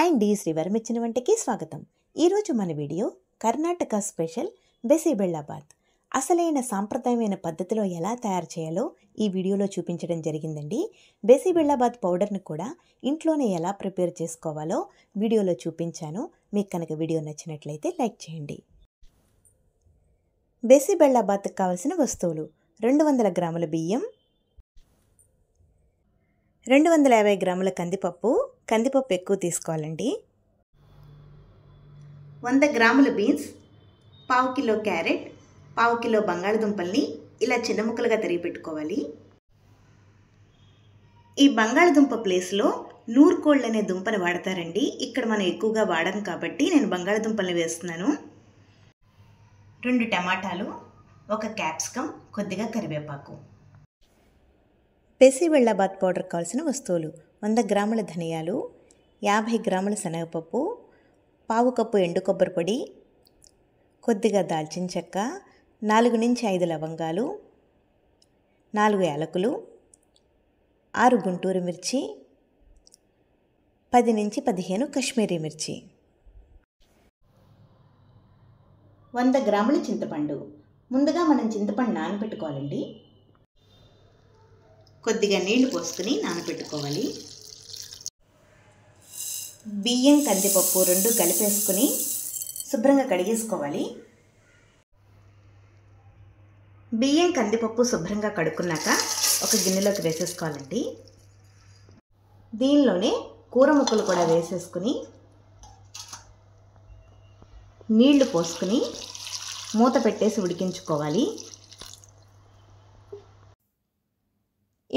Hi అండి, శ్రీవరమిచ్చిన వంటకి స్వాగతం. ఈరోజు మన వీడియో కర్ణాటక స్పెషల్ బిసిబెళ్ళబాత్. అసలైన సాంప్రదాయమైన పద్ధతిలో ఎలా తయారు చేయాలో ఈ వీడియోలో చూపించడం జరిగిందండి. బిసిబెళ్ళబాత్ పౌడర్ని కూడా ఇంట్లోనే ఎలా ప్రిపేర్ చేసుకోవాలో వీడియోలో చూపించాను. మీకు కనుక వీడియో నచ్చినట్లయితే లైక్ చేయండి. బిసిబెళ్ళబాత్కి కావలసిన వస్తువులు: 200 గ్రాముల బియ్యం, 250 గ్రాముల కందిపప్పు ఎక్కువ తీసుకోవాలండి, 100 గ్రాముల బీన్స్, 1/2 కిలో క్యారెట్, 1/2 కిలో బంగాళదుంపల్ని ఇలా చిన్న ముక్కలుగా తరిగి పెట్టుకోవాలి. ఈ బంగాళదుంప ప్లేస్లో నూర్కోళ్ళు అనే దుంపని వాడతారండి. ఇక్కడ మనం ఎక్కువగా వాడడం కాబట్టి నేను బంగాళదుంపల్ని వేస్తున్నాను. 2 టమాటాలు, 1 క్యాప్సికమ్, కొద్దిగా కరివేపాకు. బిసిబెళ్ళబాత్ పౌడర్ కావాల్సిన వస్తువులు: 100 గ్రాముల ధనియాలు, 50 గ్రాముల శనగపప్పు, 1/2 కప్పు ఎండు కొబ్బరి పొడి, కొద్దిగా దాల్చిన చెక్క, 4 నుంచి 5 లవంగాలు, 4 యాలకులు, 6 గుంటూరు మిర్చి, 10 నుంచి 15 కాశ్మీరీ మిర్చి. 100 గ్రాముల చింతపండు. ముందుగా మనం చింతపండు నానబెట్టుకోవాలండి. కొద్దిగా నీళ్లు పోసుకుని నానబెట్టుకోవాలి. బియ్యం, కందిపప్పు 2 కలిపేసుకుని శుభ్రంగా కడిగేసుకోవాలి. బియ్యం, కందిపప్పు శుభ్రంగా కడుక్కున్నాక ఒక గిన్నెలోకి వేసేసుకోవాలండి. దీనిలోనే కూర ముక్కలు కూడా వేసేసుకుని నీళ్లు పోసుకుని మూత పెట్టేసి ఉడికించుకోవాలి.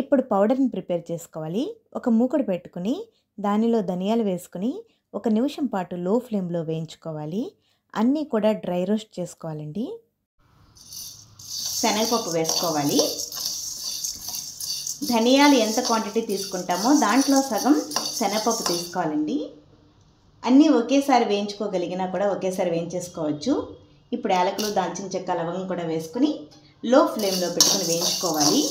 ఇప్పుడు పౌడర్ని ప్రిపేర్ చేసుకోవాలి. ఒక మూకుడు పెట్టుకుని దానిలో ధనియాలు వేసుకుని 1 నిమిషం పాటు లో ఫ్లేమ్లో వేయించుకోవాలి. అన్నీ కూడా డ్రై రోస్ట్ చేసుకోవాలండి. శనగపప్పు వేసుకోవాలి. ధనియాలు ఎంత క్వాంటిటీ తీసుకుంటామో దాంట్లో సగం శనగపప్పు తీసుకోవాలండి. అన్నీ ఒకేసారి వేయించుకోగలిగినా కూడా ఒకేసారి వేయించేసుకోవచ్చు. ఇప్పుడు యాలకులు, దాల్చిన చెక్క, లవంగం కూడా వేసుకుని లో ఫ్లేమ్లో పెట్టుకుని వేయించుకోవాలి.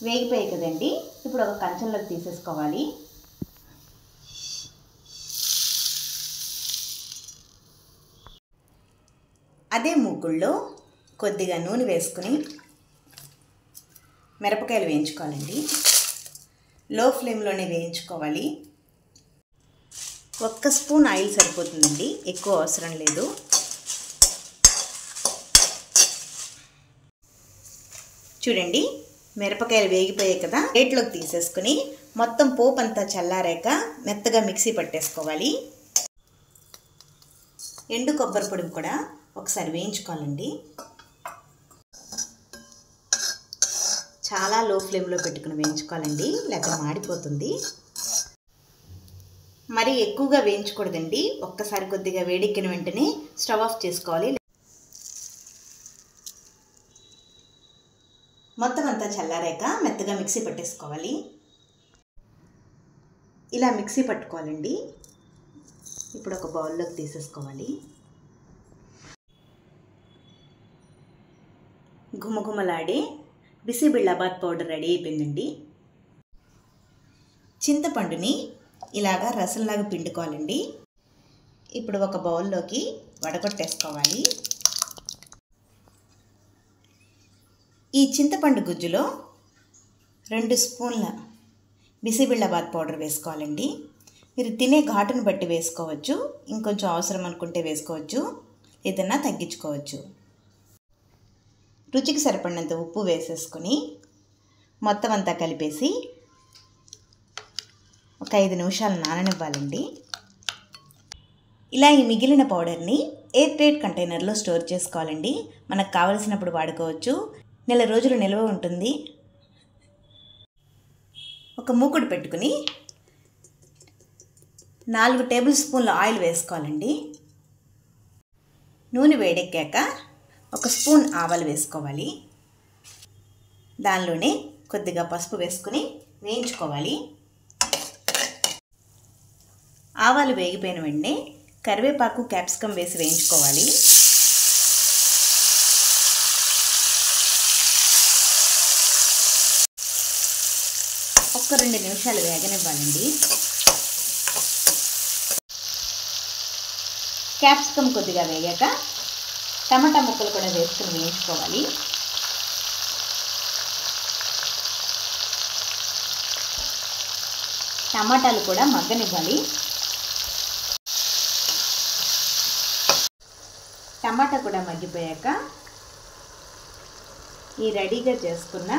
వేగిపోయాయి కదండి, ఇప్పుడు ఒక కంచంలోకి తీసేసుకోవాలి. అదే మూకుళ్ళో కొద్దిగా నూనె వేసుకుని మిరపకాయలు వేయించుకోవాలండి. లో ఫ్లేమ్లోనే వేయించుకోవాలి. 1 స్పూన్ ఆయిల్ సరిపోతుందండి, ఎక్కువ అవసరం లేదు. చూడండి, మిరపకాయలు వేగిపోయాయి కదా, ప్లేట్లోకి తీసేసుకుని మొత్తం పోపు అంతా చల్లారాక మెత్తగా మిక్సీ పట్టేసుకోవాలి. ఎండు కొబ్బరి పొడి కూడా ఒకసారి వేయించుకోవాలండి. చాలా లో ఫ్లేమ్లో పెట్టుకుని వేయించుకోవాలండి, లేకపోతే మాడిపోతుంది. మరీ ఎక్కువగా వేయించకూడదండి. ఒక్కసారి కొద్దిగా వేడెక్కిన వెంటనే స్టవ్ ఆఫ్ చేసుకోవాలి. మొత్తం అంతా చల్లారాక మెత్తగా మిక్సీ పట్టేసుకోవాలి. ఇలా మిక్సీ పట్టుకోవాలండి. ఇప్పుడు ఒక బౌల్లోకి తీసేసుకోవాలి. గుమగుమలాడే బిసిబెళ్ళబాత్ పౌడర్ రెడీ అయిపోయిందండి. చింతపండుని ఇలాగా రసంలాగా పిండుకోవాలండి. ఇప్పుడు ఒక బౌల్లోకి వడగొట్టేసుకోవాలి. ఈ చింతపండు గుజ్జులో 2 స్పూన్ల బిసిబెళ్ళబాత్ పౌడర్ వేసుకోవాలండి. మీరు తినే ఘాటును బట్టి వేసుకోవచ్చు, ఇంకొంచెం అవసరం అనుకుంటే వేసుకోవచ్చు, ఏదన్నా తగ్గించుకోవచ్చు. రుచికి సరిపడినంత ఉప్పు వేసేసుకుని మొత్తం అంతా కలిపేసి ఒక 5 నిమిషాలు నాననివ్వాలండి. ఇలా ఈ మిగిలిన పౌడర్ని ఎయిర్ టైట్ కంటైనర్లో స్టోర్ చేసుకోవాలండి. మనకు కావలసినప్పుడు వాడుకోవచ్చు. నెల రోజులు నిల్వ ఉంటుంది. ఒక మూకుడు పెట్టుకుని 4 టేబుల్ స్పూన్ల ఆయిల్ వేసుకోవాలండి. నూనె వేడెక్కాక 1 స్పూన్ ఆవాలు వేసుకోవాలి. దానిలోనే కొద్దిగా పసుపు వేసుకుని వేయించుకోవాలి. ఆవాలు వేగిపోయిన వెంటనే కరివేపాకు, క్యాప్సికమ్ వేసి వేయించుకోవాలి. ఒక్క 2 నిమిషాలు వేగనివ్వాలండి. క్యాప్సికమ్ కొద్దిగా వేగాక టమాటా ముక్కలు కూడా వేసుకుని వేయించుకోవాలి. టమాటాలు కూడా మగ్గనివ్వాలి. టమాటా కూడా మగ్గిపోయాక ఈ రెడీగా చేసుకున్న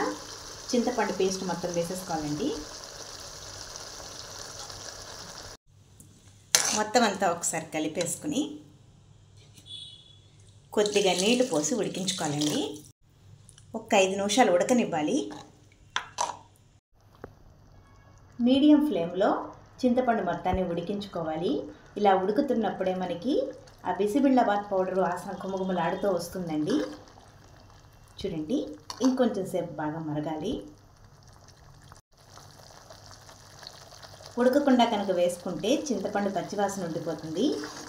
చింతపండు పేస్ట్ మొత్తం వేసేసుకోవాలండి. మొత్తం అంతా ఒకసారి కలిపేసుకుని కొద్దిగా నీళ్లు పోసి ఉడికించుకోవాలండి. ఒక 5 నిమిషాలు ఉడకనివ్వాలి. మీడియం ఫ్లేమ్లో చింతపండు మొత్తాన్ని ఉడికించుకోవాలి. ఇలా ఉడుకుతున్నప్పుడే మనకి ఆ బిసిబిళ్ళబాత్ పౌడర్ వాసన గుమగుమలాడుతూ వస్తుందండి. చూడండి, ఇంకొంచెం సేపు బాగా మరగాలి. ఉడకకుండా కనుక వేసుకుంటే చింతపండు పచ్చివాసన ఉండిపోతుంది.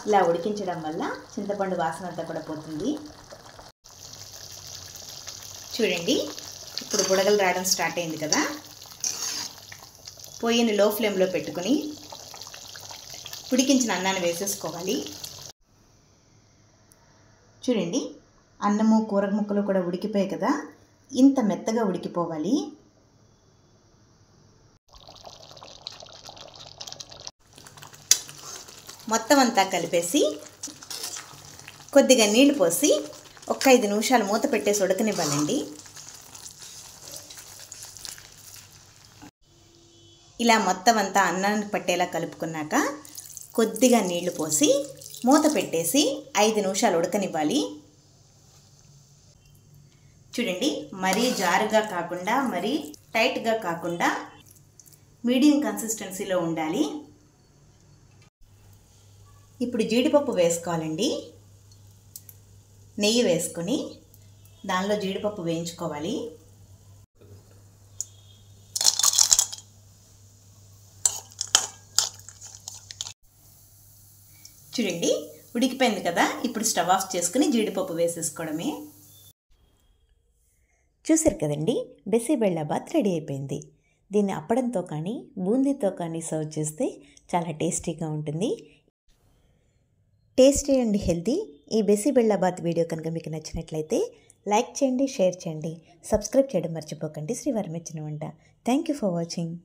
ఇలా ఉడికించడం వల్ల చింతపండు వాసన అంతా కూడా పోతుంది. చూడండి, ఇప్పుడు బుడగలు రావడం స్టార్ట్ అయింది కదా. పొయ్యిని లో ఫ్లేమ్లో పెట్టుకుని ఉడికించిన అన్నాన్ని వేసేసుకోవాలి. చూడండి, అన్నము కూర ముక్కలు కూడా ఉడికిపోయాయి కదా. ఇంత మెత్తగా ఉడికిపోవాలి. మొత్తం అంతా కలిపేసి కొద్దిగా నీళ్లు పోసి ఒక 5 నిమిషాలు మూత పెట్టేసి ఉడకనివ్వాలండి. ఇలా మొత్తం అంతా అన్నానికి పట్టేలా కలుపుకున్నాక కొద్దిగా నీళ్లు పోసి మూత పెట్టేసి 5 నిమిషాలు ఉడకనివ్వాలి. చూడండి, మరీ జారుగా కాకుండా మరీ టైట్గా కాకుండా మీడియం కన్సిస్టెన్సీలో ఉండాలి. ఇప్పుడు జీడిపప్పు వేసుకోవాలండి. నెయ్యి వేసుకొని దానిలో జీడిపప్పు వేయించుకోవాలి. చూడండి, ఉడికిపోయింది కదా. ఇప్పుడు స్టవ్ ఆఫ్ చేసుకుని జీడిపప్పు వేసేసుకోవడమే. చూసారు కదండి, బిసిబెళ్ళబాత్ రెడీ అయిపోయింది. దీన్ని అప్పడంతో కానీ బూందీతో కానీ సర్వ్ చేస్తే చాలా టేస్టీగా ఉంటుంది. టేస్టీ అండ్ హెల్తీ ఈ బిసిబెళ్ళబాత్ వీడియో కనుక మీకు నచ్చినట్లయితే లైక్ చేయండి, షేర్ చేయండి, సబ్స్క్రైబ్ చేయడం మర్చిపోకండి. శ్రీవారి మెచ్చిన వంట. Thank you for watching.